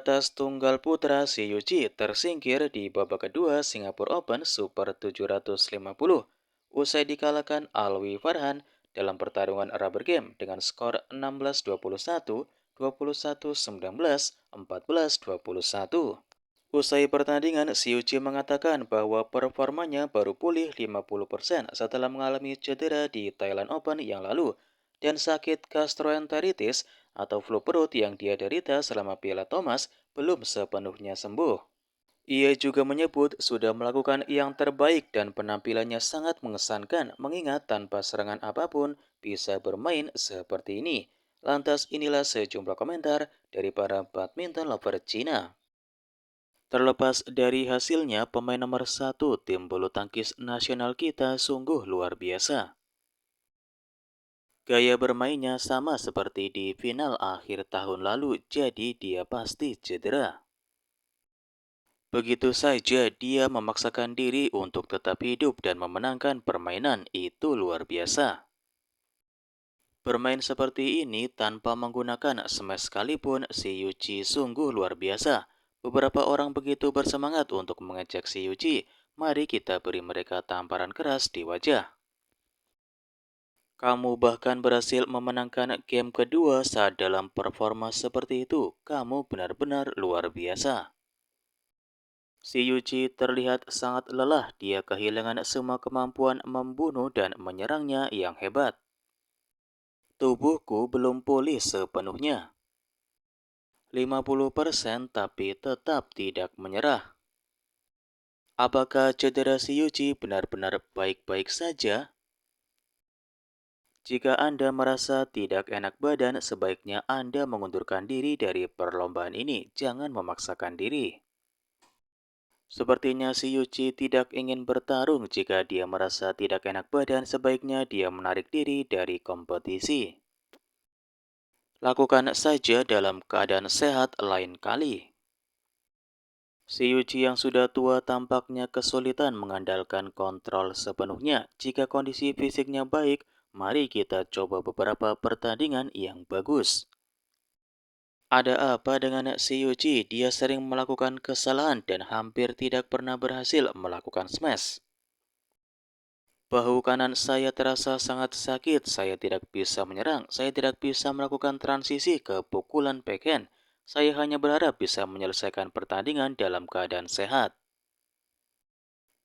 Peretas tunggal putra Shi Yuqi tersingkir di babak kedua Singapore Open Super 750 usai dikalahkan Alwi Farhan dalam pertarungan rubber game dengan skor 16-21, 21-19, 14-21. Usai pertandingan, Shi Yuqi mengatakan bahwa performanya baru pulih 50% setelah mengalami cedera di Thailand Open yang lalu dan sakit gastroenteritis atau flu perut yang dia derita selama Piala Thomas belum sepenuhnya sembuh. Ia juga menyebut sudah melakukan yang terbaik dan penampilannya sangat mengesankan mengingat tanpa serangan apapun bisa bermain seperti ini. Lantas inilah sejumlah komentar dari para badminton lover Cina. Terlepas dari hasilnya, pemain nomor satu tim bulu tangkis nasional kita sungguh luar biasa. Gaya bermainnya sama seperti di final akhir tahun lalu, jadi dia pasti cedera. Begitu saja dia memaksakan diri untuk tetap hidup dan memenangkan permainan, itu luar biasa. Bermain seperti ini tanpa menggunakan smash sekalipun, Shi Yuqi sungguh luar biasa. Beberapa orang begitu bersemangat untuk mengecek Shi Yuqi. Mari kita beri mereka tamparan keras di wajah. Kamu bahkan berhasil memenangkan game kedua saat dalam performa seperti itu. Kamu benar-benar luar biasa. Shi Yuqi terlihat sangat lelah. Dia kehilangan semua kemampuan membunuh dan menyerangnya yang hebat. Tubuhku belum pulih sepenuhnya. 50% tapi tetap tidak menyerah. Apakah cedera Shi Yuqi benar-benar baik-baik saja? Jika Anda merasa tidak enak badan, sebaiknya Anda mengundurkan diri dari perlombaan ini. Jangan memaksakan diri. Sepertinya Shi Yuqi tidak ingin bertarung. Jika dia merasa tidak enak badan, sebaiknya dia menarik diri dari kompetisi. Lakukan saja dalam keadaan sehat lain kali. Shi Yuqi yang sudah tua tampaknya kesulitan mengandalkan kontrol sepenuhnya. Jika kondisi fisiknya baik, mari kita coba beberapa pertandingan yang bagus. Ada apa dengan Shi Yuqi? Dia sering melakukan kesalahan dan hampir tidak pernah berhasil melakukan smash. Bahu kanan saya terasa sangat sakit, saya tidak bisa menyerang, saya tidak bisa melakukan transisi ke pukulan backhand. Saya hanya berharap bisa menyelesaikan pertandingan dalam keadaan sehat.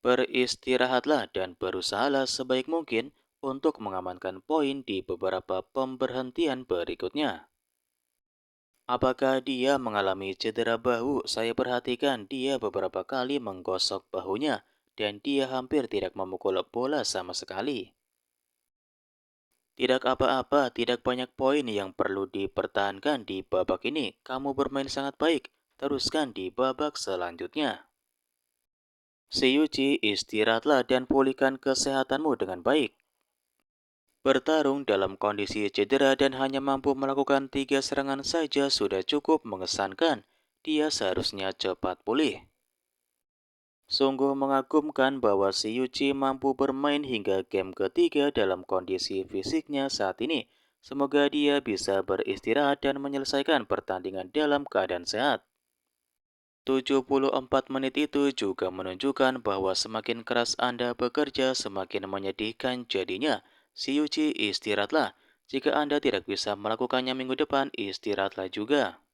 Beristirahatlah dan berusahalah sebaik mungkin untuk mengamankan poin di beberapa pemberhentian berikutnya. Apakah dia mengalami cedera bahu? Saya perhatikan dia beberapa kali menggosok bahunya dan dia hampir tidak memukul bola sama sekali. Tidak apa-apa, tidak banyak poin yang perlu dipertahankan di babak ini. Kamu bermain sangat baik. Teruskan di babak selanjutnya. Shi Yuqi, istirahatlah dan pulihkan kesehatanmu dengan baik. Bertarung dalam kondisi cedera dan hanya mampu melakukan 3 serangan saja sudah cukup mengesankan. Dia seharusnya cepat pulih. Sungguh mengagumkan bahwa Shi Yuqi mampu bermain hingga game ketiga dalam kondisi fisiknya saat ini. Semoga dia bisa beristirahat dan menyelesaikan pertandingan dalam keadaan sehat. 74 menit itu juga menunjukkan bahwa semakin keras Anda bekerja, semakin menyedihkan jadinya. Shi Yuqi, istirahatlah. Jika Anda tidak bisa melakukannya minggu depan, istirahatlah juga.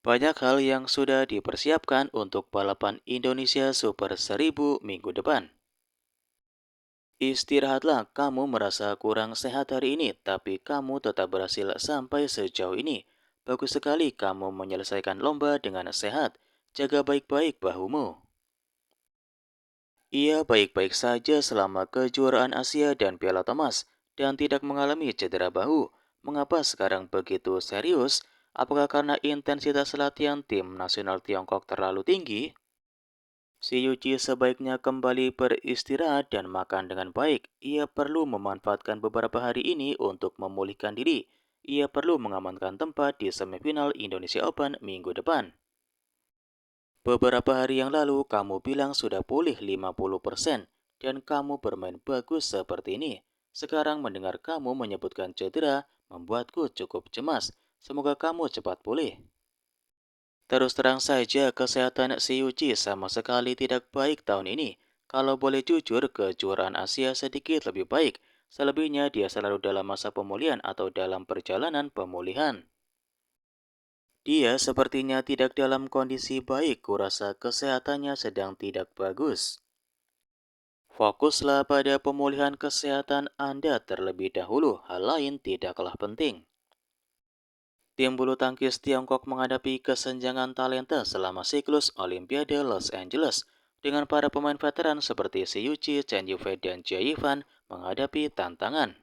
Banyak hal yang sudah dipersiapkan untuk balapan Indonesia Super 1000 minggu depan. Istirahatlah, kamu merasa kurang sehat hari ini, tapi kamu tetap berhasil sampai sejauh ini. Bagus sekali kamu menyelesaikan lomba dengan sehat. Jaga baik-baik bahumu. Ia baik-baik saja selama kejuaraan Asia dan Piala Thomas dan tidak mengalami cedera bahu. Mengapa sekarang begitu serius? Apakah karena intensitas latihan tim nasional Tiongkok terlalu tinggi? Shi Yuqi sebaiknya kembali beristirahat dan makan dengan baik. Ia perlu memanfaatkan beberapa hari ini untuk memulihkan diri. Ia perlu mengamankan tempat di semifinal Indonesia Open minggu depan. Beberapa hari yang lalu kamu bilang sudah pulih 50% dan kamu bermain bagus seperti ini. Sekarang mendengar kamu menyebutkan cedera membuatku cukup cemas. Semoga kamu cepat pulih. Terus terang saja, kesehatan si Yuji sama sekali tidak baik tahun ini. Kalau boleh jujur, kejuaraan Asia sedikit lebih baik. Selebihnya dia selalu dalam masa pemulihan atau dalam perjalanan pemulihan. Dia sepertinya tidak dalam kondisi baik, kurasa kesehatannya sedang tidak bagus. Fokuslah pada pemulihan kesehatan Anda terlebih dahulu, hal lain tidak kalah penting. Tim bulu tangkis Tiongkok menghadapi kesenjangan talenta selama siklus Olimpiade Los Angeles dengan para pemain veteran seperti Si Yuqi, Chen Yufei, dan Jia Yifan menghadapi tantangan.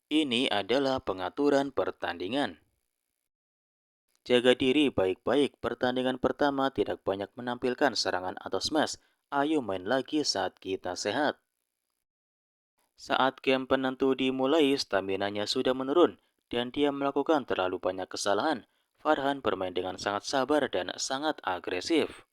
Ini adalah pengaturan pertandingan. Jaga diri baik-baik, pertandingan pertama tidak banyak menampilkan serangan atau smash. Ayo main lagi saat kita sehat. Saat game penentu dimulai, staminanya sudah menurun dan dia melakukan terlalu banyak kesalahan. Farhan bermain dengan sangat sabar dan sangat agresif.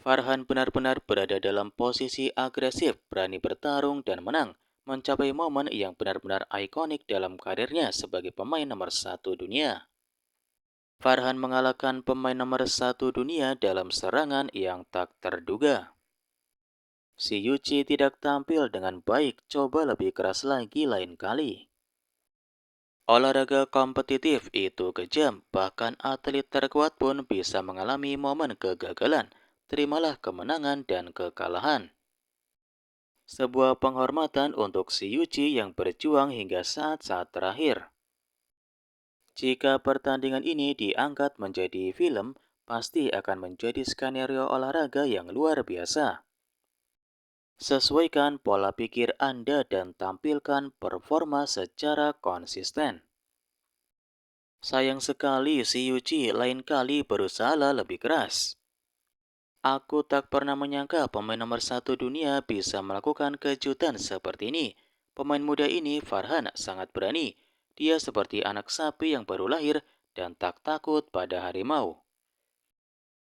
Farhan benar-benar berada dalam posisi agresif, berani bertarung dan menang, mencapai momen yang benar-benar ikonik dalam karirnya sebagai pemain nomor satu dunia. Farhan mengalahkan pemain nomor satu dunia dalam serangan yang tak terduga. Si Yuji tidak tampil dengan baik, coba lebih keras lagi lain kali. Olahraga kompetitif itu kejam, bahkan atlet terkuat pun bisa mengalami momen kegagalan. Terimalah kemenangan dan kekalahan. Sebuah penghormatan untuk si Yuji yang berjuang hingga saat-saat terakhir. Jika pertandingan ini diangkat menjadi film, pasti akan menjadi skenario olahraga yang luar biasa. Sesuaikan pola pikir Anda dan tampilkan performa secara konsisten. Sayang sekali si Yuji lain kali berusaha lebih keras. Aku tak pernah menyangka pemain nomor satu dunia bisa melakukan kejutan seperti ini. Pemain muda ini, Farhan, sangat berani. Dia seperti anak sapi yang baru lahir dan tak takut pada harimau.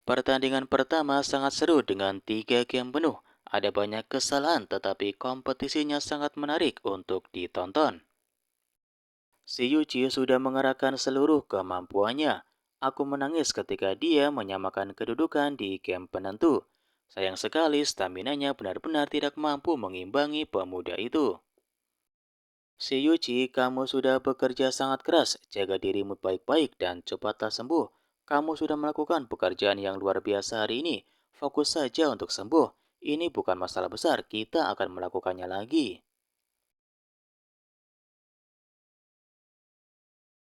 Pertandingan pertama sangat seru dengan 3 game penuh. Ada banyak kesalahan tetapi kompetisinya sangat menarik untuk ditonton. Si Yuji sudah mengerahkan seluruh kemampuannya. Aku menangis ketika dia menyamakan kedudukan di game penentu. Sayang sekali staminanya benar-benar tidak mampu mengimbangi pemuda itu. Si Yuji, kamu sudah bekerja sangat keras, jaga dirimu baik-baik dan cepatlah sembuh. Kamu sudah melakukan pekerjaan yang luar biasa hari ini. Fokus saja untuk sembuh. Ini bukan masalah besar, kita akan melakukannya lagi.